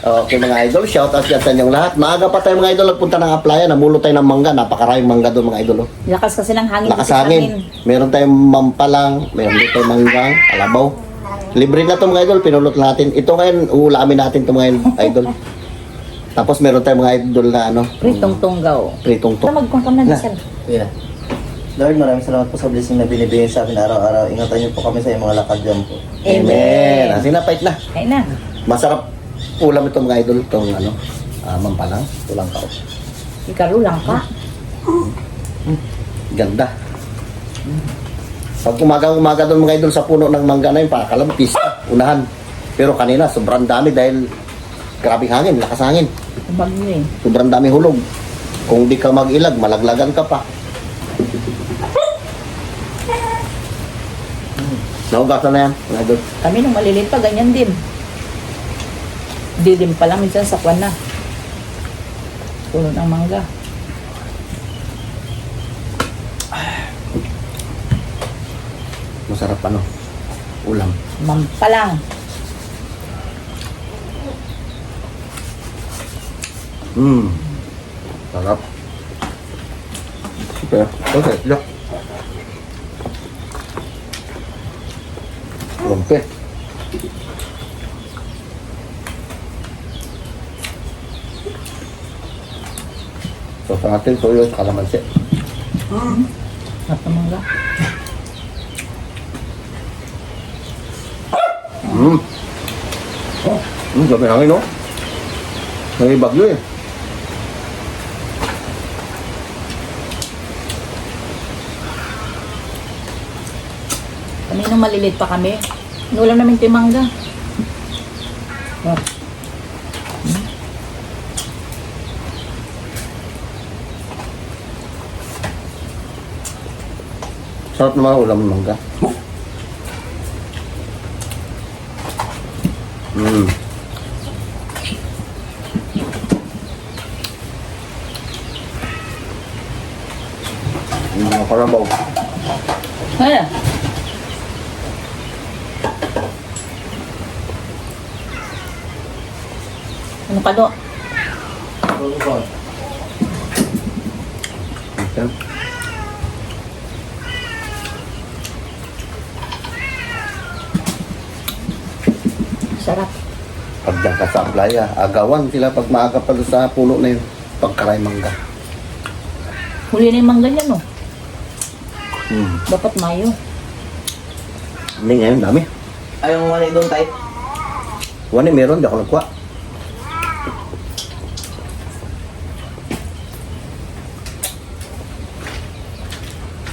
Okay mga idol, shout out dyan sa inyong lahat. Maaga pa tayo mga idol, nagpunta ng Aplaya, namulo tayo ng mangga, napakaraming mangga doon mga idol. Oh. Lakas kasi ng hangin. Lakas dito sa hangin. amin. Meron tayong mampalang, meron dito tayong manggang, kalabaw. Libre na to mga idol, pinulot natin. Ito ngayon, uulamin natin to mga idol. Tapos meron tayong mga idol na ano, Pritong tunggaw. pritong to. Magkongkam na diesel. Kuya. Lord, maraming salamat po sa blessing na binibigay sa akin araw-araw. Ingatan niyo po kami sa iyong mga lakad dyan po. Amen. Kasi napait na. Ay na. Masarap ulam ito mga idol, itong ano, mampalang, tulang kao. Ikarulang ka. Ganda. Pag umaga doon mga idol sa puno ng mangga na yun, pakakalam, pista, unahan. Pero kanina, sobrang dami dahil grabing hangin, lakas hangin. Bagyo eh. Sobrang dami hulog. Kung di ka mag-ilag, malaglagan ka pa. Nahugasan na yan, mga idol. Kami nung maliliit pa, ganyan din. Dilim pa lang minsan sa kwan na. Puno ng mangga. Masarap ano, ulam. Mampalang. Sarap. Okay, okay, look. Lumpit. So, sa atin, toyo sa kalamansi. Sarap ng mangga. Gabi hangin, no? May bagyo eh. Kami nung maliliit pa kami. Inulam namin ito yung mangga. Oh. Sarap naman ang ulam ng mangga. Mga karabaw. Ano? Ano ka do? Okay. Sarap. Pag dyan ka sa playa, agawan sila pag maaga pa doon sa puno na yun. Pagkaray mangga. Huli na yung mangga niya, no? Hmm. Dapat Mayo. Hindi ngayon, dami. Ayaw mo mali doon tayo. Wani meron, di ako nagkuha.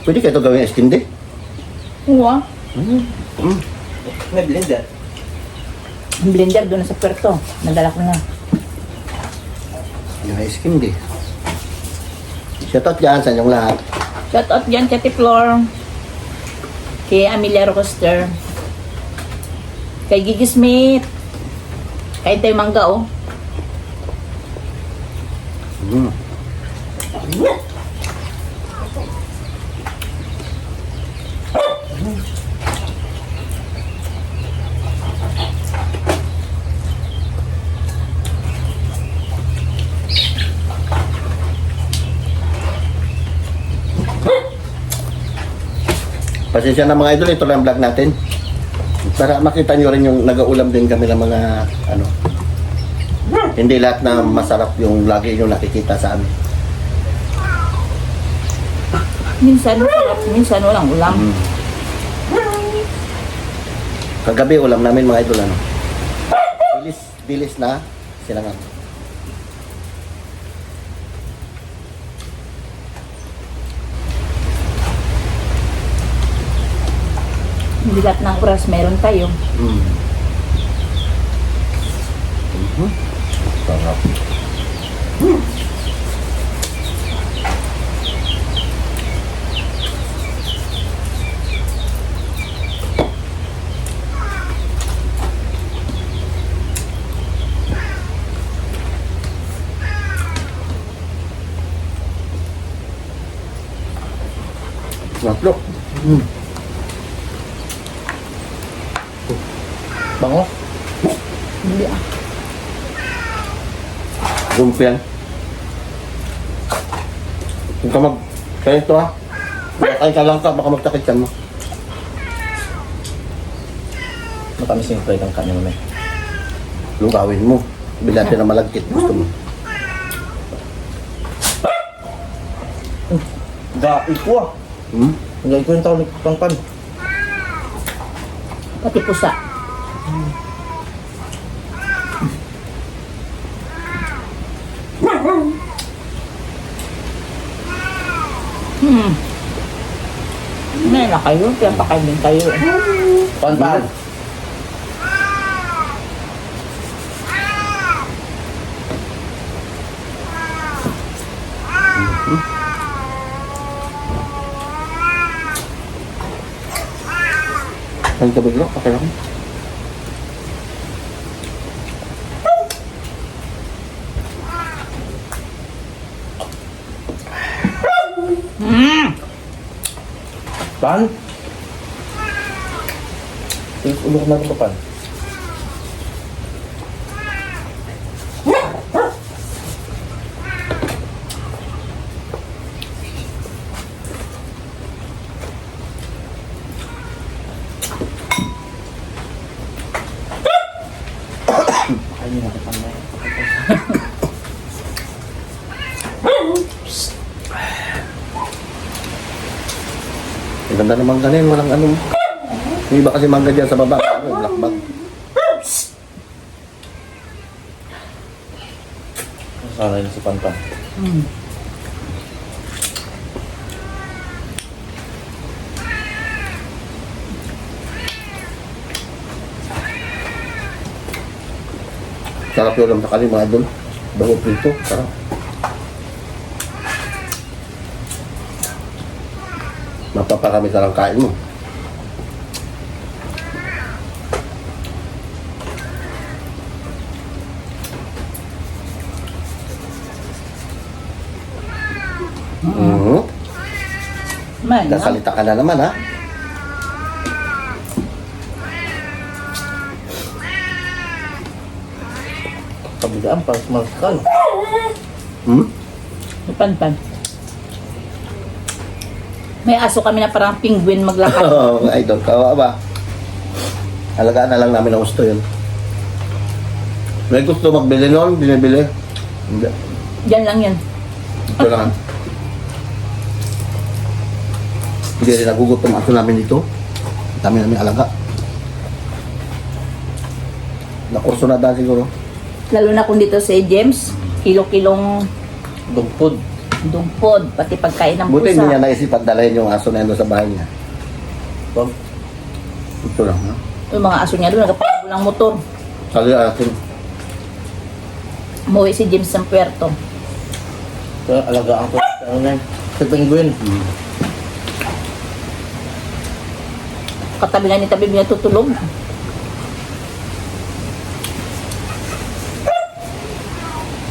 Pwede kayo ito gawing estinde? Oo ah. May blender. Yung blender doon sa Puerto. Nadala ko na. Yung estinde. Shoutout dyan sa inyong lahat. Shout out dyan kay Ate Flor. Kay Amelia Rocoster. Kay Gigi Smith. Kay Tay Mangga, oh. Pasensya na mga idol, ito lang ang vlog natin. Para makita nyo rin yung nag-uulam din kami ng mga ano. Hindi lahat na masarap yung lagi yung nakikita sa amin. Minsan sarap, minsan walang ulam. Kagabi ulam namin mga idol ano. Dilis na silangan. Hindi lahat ng oras meron tayo. Sarap. Naklok. Bango. Hindi ah. Gumpian. Huwag ka mag... Kaya ito ha. Kaya ka lang ka, baka magtakit ka mo. Matamis yung fried ang kanin namin. Lugawin mo. Bilati na malagkit. Gusto mo. Gai ko ah. Hmm? Gai ko yung tawag ng pangpan. Pati pusa. Hmm. May na kayo, kaya pakainin kayo. Pangpan. Ang tabiglo, okay lang. Hmm. Pan? Ulo ko na rin pa pan. Ayun na pan na. Ang ganda naman ganin, walang ano. Yung iba kasi mangga dyan sa baba. Ano, lakbag. Sana yun si Panpan. Hmm. Sarap yung ulam sa kanin mga idol. Bago prito, sarap. Mapaparami sa lang kain mo. Man, no? Nasalita ka na naman ha. Kabigaan pang smalkal. Hmm? Pan-pan. May aso kami na parang penguin maglakad. Oo, mga idol. Kawa ba? Alagaan na lang namin ang gusto yun. May gusto magbili noon, binibili. Hindi. Diyan lang yan. Ito lang. Hindi rin nagugutom aso namin dito. Dami namin alaga. Nakurso na dahil siguro. Lalo na kung dito si James, kilo-kilong Dugpod. dugpod, pati pagkain ng Buti hindi pusa. niya naisipan dalhin yung aso na yun doon sa bahay niya. Wag. Ito lang ha. Yung mga aso niya doon, nagpapago lang motor. Sali atin. Umuwi si James ng Puerto. Kaya alagaan ko. Ano na yun? Si Penguin. Katabi na ni tabi niya tutulog.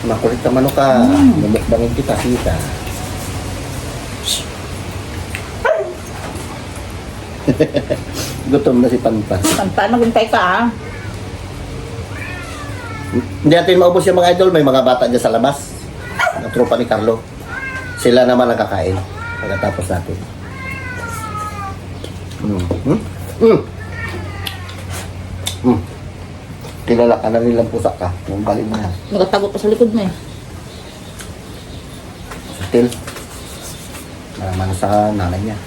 Makulit naman ka. Mumukbangin kita, sita. Gutom na si Panpan. Pan, maguntay ka ah. Hindi natin maubos yung mga idol. May mga bata dyan sa labas. Ang tropa ni Carlo. Sila naman ang kakain. Pagkatapos natin. Kilala ka na nilang pusa ka. Yung bali mo yan. Nagatago pa sa likod mo eh. Still. Malaman sa nanay niya.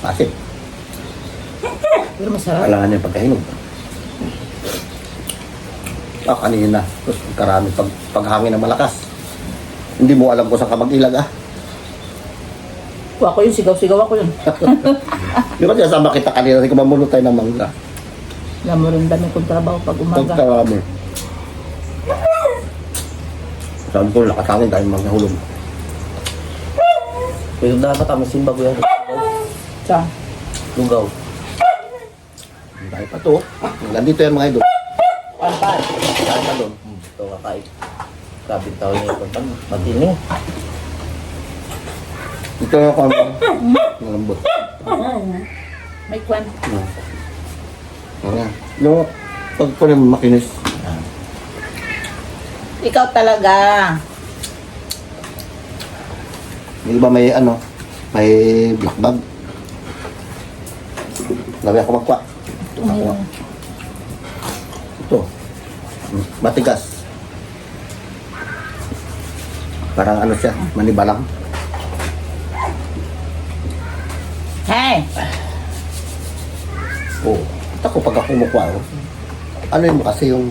Masin. Pero masarap. Kailangan niya pagkahinog. Kanina. Tapos karami paghangin na malakas. Hindi mo alam kung saan ka mag-ilag Ako yun, sigaw-sigaw ako yun. Di ba sinasama kita kanina kasi kumamulo tayo ng mangga. Alam mo rin dami kong trabaho pag umaga. Pagkarami. Sabi ko, nakasangin dahil maghahulog. Pero dapat kami simba ko yan. Sa, Lugaw. Dahil pa to. Nandito yan mga idol. pan. Dahil pa doon. Ito kakain. Kabin tao niya ito. Matining. Ito yung kami. Malambot. May kwan. Ayan. Yung Pag ko na makinis. Ikaw talaga. Yung iba may ano, may black bag. Labi ako magkwak. Ako. Ito. Matigas. Parang ano siya, manibalang. Hey! Oo. Ako pag ako mukha, oh, ano yun mo kasi yung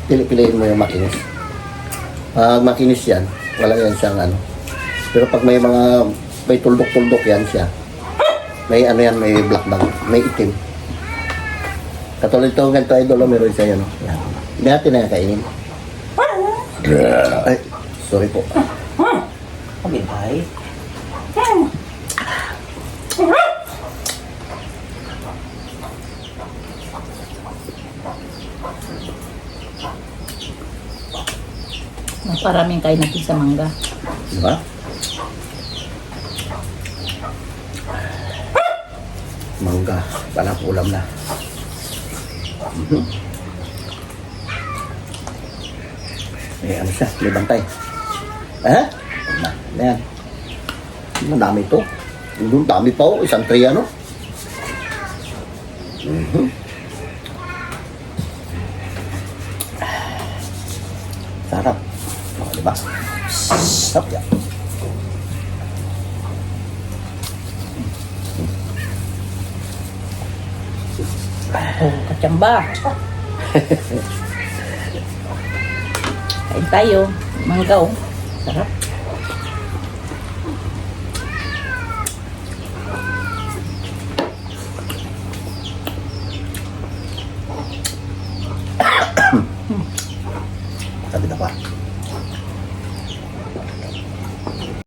pili-piliin mo yung makinis. Pag makinis yan, wala yan siyang ano. Pero pag may mga, may tuldok-tuldok yan siya. May ano yan, may black bag, may itim. Katulad ito, ganito idol, meron siya yan. Yan. Hindi natin na kainin. Ay, sorry po. Pagintay. Maparaming kain natin sa mangga. Diba? Mangga, parang ulam na. May ano siya, may bantay. Eh? Ayan. Madami ito. Doon dami pa oh, isang tray ano. Sarap. O, diba? Sarap yan. Oh, katsamba. Kain tayo. Mangga oh. Sarap. Sabi na pa.